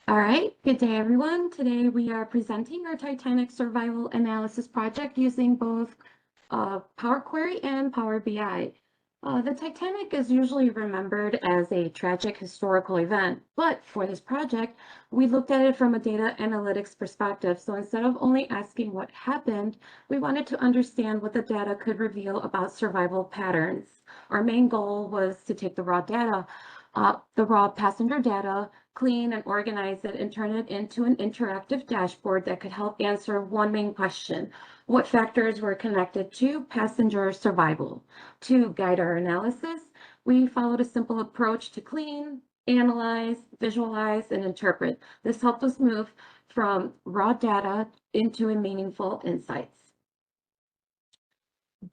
All right, good day everyone. Today we are presenting our Titanic survival analysis project using both Power Query and Power BI. The Titanic is usually remembered as a tragic historical event, but for this project, we looked at it from a data analytics perspective. So instead of only asking what happened, we wanted to understand what the data could reveal about survival patterns. Our main goal was to take the raw passenger data, clean and organize it, and turn it into an interactive dashboard that could help answer one main question: what factors were connected to passenger survival? To guide our analysis, we followed a simple approach to clean, analyze, visualize, and interpret. This helped us move from raw data into meaningful insights.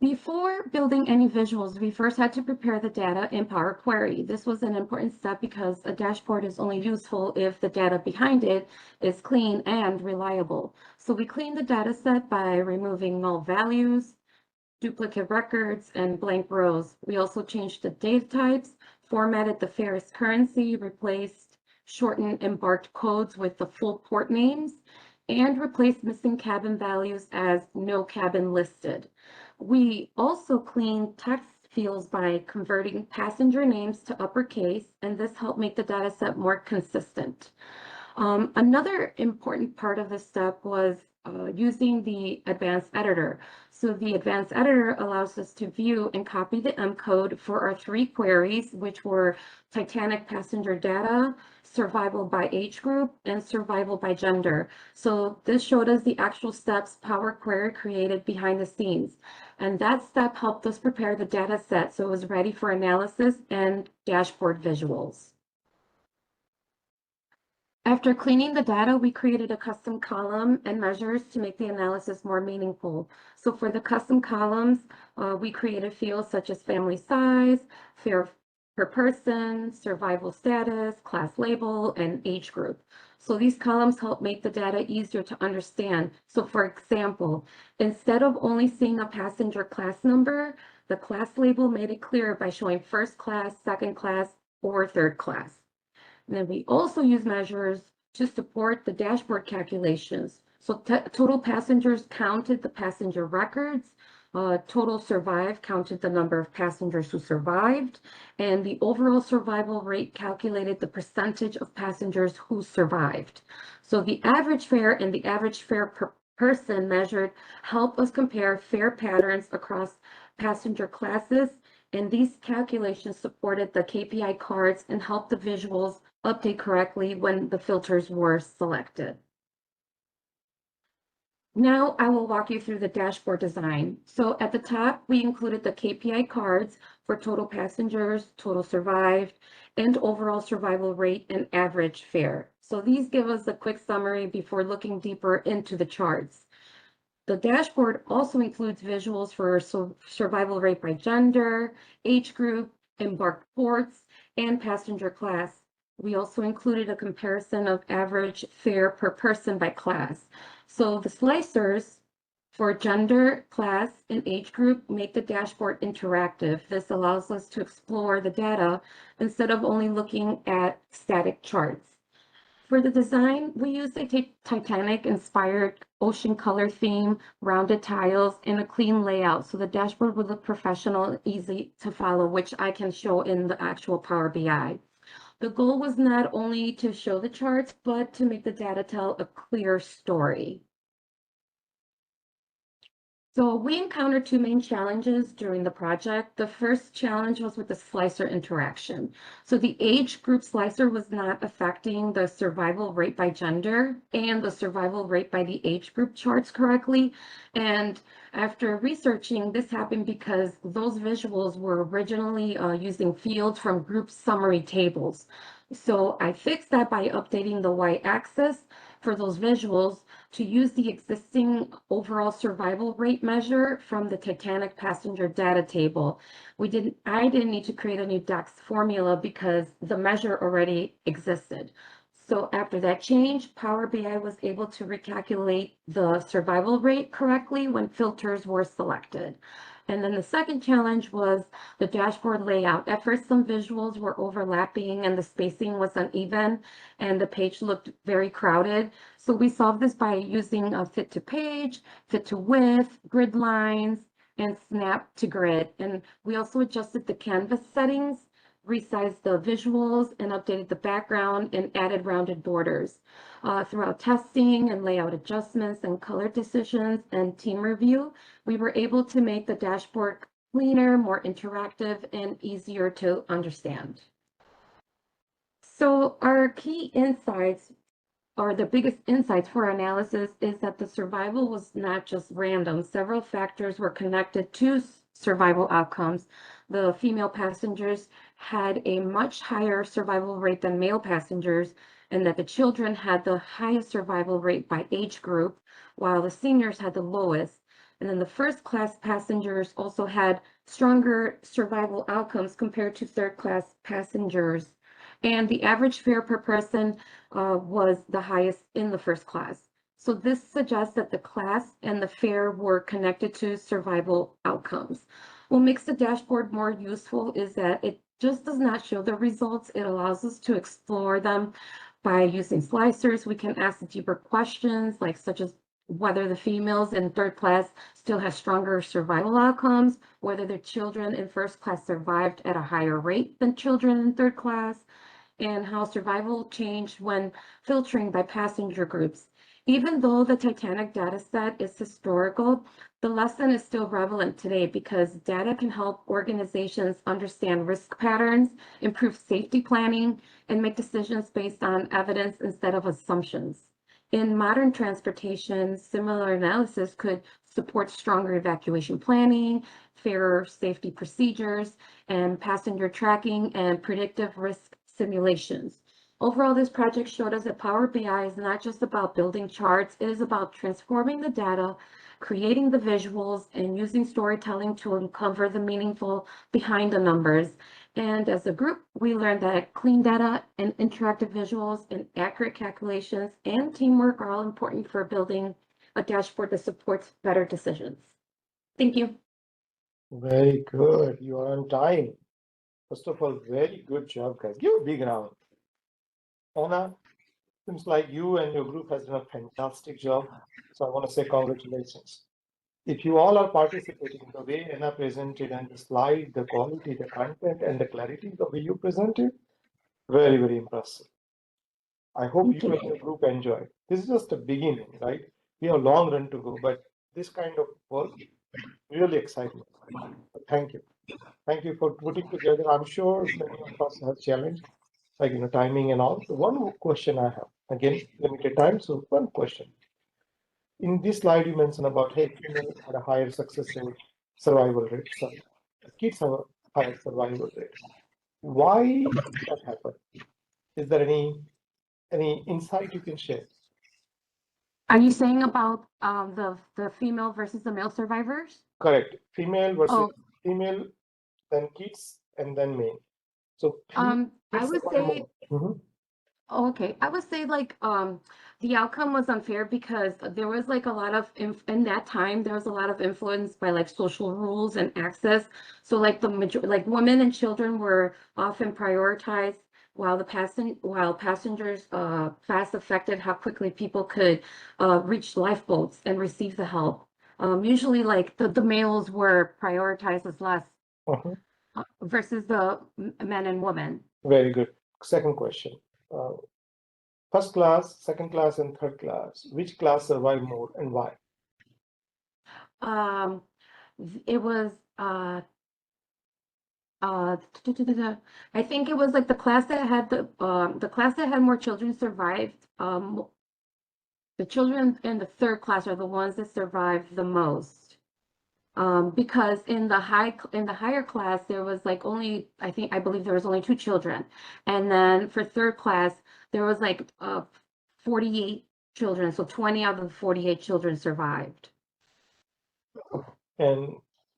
Before building any visuals, we first had to prepare the data in Power Query. This was an important step because a dashboard is only useful if the data behind it is clean and reliable. So we cleaned the data set by removing null values, duplicate records, and blank rows. We also changed the data types, formatted the fairest currency, replaced shortened embarked codes with the full port names, and replaced missing cabin values as no cabin listed. We also cleaned text fields by converting passenger names to uppercase, and this helped make the data set more consistent. Another important part of this step was using the advanced editor. So the advanced editor allows us to view and copy the M code for our three queries, which were Titanic passenger data, survival by age group, and survival by gender. So this showed us the actual steps Power Query created behind the scenes. And that step helped us prepare the data set so it was ready for analysis and dashboard visuals. After cleaning the data, we created a custom column and measures to make the analysis more meaningful. So for the custom columns, we created fields such as family size, fare per person, survival status, class label, and age group. So these columns help make the data easier to understand. So for example, instead of only seeing a passenger class number, the class label made it clear by showing first class, second class, or third class. And then we also use measures to support the dashboard calculations. So total passengers counted the passenger records, total survived counted the number of passengers who survived, and the overall survival rate calculated the percentage of passengers who survived. So the average fare and the average fare per person measured help us compare fare patterns across passenger classes, and these calculations supported the KPI cards and helped the visuals update correctly when the filters were selected. Now I will walk you through the dashboard design. So at the top, we included the KPI cards for total passengers, total survived, and overall survival rate and average fare. So these give us a quick summary before looking deeper into the charts. The dashboard also includes visuals for survival rate by gender, age group, embarked ports, and passenger class. We also included a comparison of average fare per person by class. So the slicers for gender, class, and age group make the dashboard interactive. This allows us to explore the data instead of only looking at static charts. For the design, we used a Titanic-inspired ocean color theme, rounded tiles, and a clean layout, so the dashboard would look professional and easy to follow, which I can show in the actual Power BI. The goal was not only to show the charts, but to make the data tell a clear story. So we encountered two main challenges during the project. The first challenge was with the slicer interaction. So the age group slicer was not affecting the survival rate by gender and the survival rate by the age group charts correctly. And after researching, this happened because those visuals were originally using fields from group summary tables. So I fixed that by updating the y-axis for those visuals to use the existing overall survival rate measure from the Titanic passenger data table. I didn't need to create a new DAX formula because the measure already existed. So after that change, Power BI was able to recalculate the survival rate correctly when filters were selected. And then the second challenge was the dashboard layout. At first, some visuals were overlapping and the spacing was uneven and the page looked very crowded. So we solved this by using a fit to page, fit to width, grid lines, and snap to grid. And we also adjusted the canvas settings, resized the visuals, and updated the background and added rounded borders. Throughout testing and layout adjustments and color decisions and team review, we were able to make the dashboard cleaner, more interactive, and easier to understand. So our key insights, or the biggest insights for analysis, is that the survival was not just random. Several factors were connected to survival outcomes. The female passengers had a much higher survival rate than male passengers, and that the children had the highest survival rate by age group, while the seniors had the lowest. And then the first class passengers also had stronger survival outcomes compared to third class passengers. And the average fare per person was the highest in the first class. So this suggests that the class and the fare were connected to survival outcomes. What makes the dashboard more useful is that it just does not show the results. It allows us to explore them by using slicers. We can ask deeper questions, like such as whether the females in third class still have stronger survival outcomes, whether their children in first class survived at a higher rate than children in third class, and how survival changed when filtering by passenger groups. Even though the Titanic data set is historical, the lesson is still relevant today because data can help organizations understand risk patterns, improve safety planning, and make decisions based on evidence instead of assumptions. In modern transportation, similar analysis could support stronger evacuation planning, fairer safety procedures, and passenger tracking and predictive risk simulations. Overall, this project showed us that Power BI is not just about building charts, it is about transforming the data, creating the visuals, and using storytelling to uncover the meaningful behind the numbers. And as a group, we learned that clean data and interactive visuals and accurate calculations and teamwork are all important for building a dashboard that supports better decisions. Thank you. Very good. You are on time. First of all, very good job, guys. Give a big round. Ona, seems like you and your group has done a fantastic job. So I want to say congratulations. If you all are participating, the way Anna presented and the slide, the quality, the content, and the clarity, the way you presented, very, very impressive. I hope you and your group enjoy. This is just the beginning, right? We have a long run to go, but this kind of work really exciting. Thank you. Thank you for putting together. I'm sure many of us have challenged, like timing and all. So one question I have, again, limited time. So one question. In this slide, you mentioned about, hey, female had a higher success rate, survival rate. Sorry, kids have a higher survival rate. Why that happened? Is there any insight you can share? Are you saying about the female versus the male survivors? Correct. Female versus female, then kids, and then male. So I would say, okay, I would say like the outcome was unfair because there was like a lot of in that time there was a lot of influence by like social rules and access. So like like women and children were often prioritized while passengers fast affected how quickly people could reach lifeboats and receive the help. Usually like the males were prioritized as less versus the men and women. Very good. Second question. First class, second class, and third class. Which class survived more and why? It was I think it was like the class that had the class that had more children survived. The children in the third class are the ones that survived the most. Because in the higher class there was like only I believe there was only 2 children, and then for third class there was like 48 children, so 20 out of the 48 children survived. And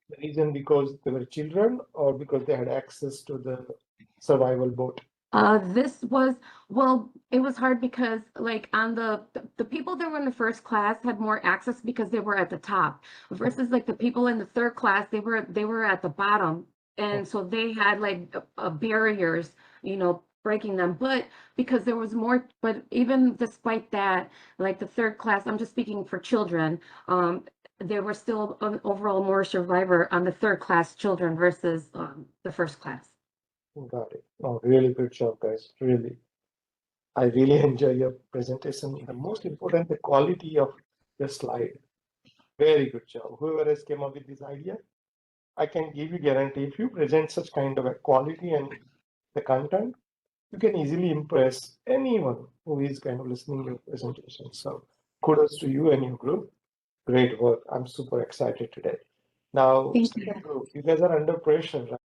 the reason because they were children or because they had access to the survival boat? This was, well, it was hard because like on the people that were in the first class had more access because they were at the top versus like the people in the third class, they were at the bottom. And so they had like barriers, you know, breaking them. But because there was more, but even despite that, like the third class, I'm just speaking for children, there were still an overall more survivor on the third class children versus the first class. Got it. Oh, really good job, guys. Really. I really enjoy your presentation. The most important, the quality of your slide. Very good job. Whoever has came up with this idea, I can give you guarantee if you present such kind of a quality and the content, you can easily impress anyone who is kind of listening to your presentation. So kudos to you and your group. Great work. I'm super excited today. Now, Thank you. second group, you guys are under pressure, right?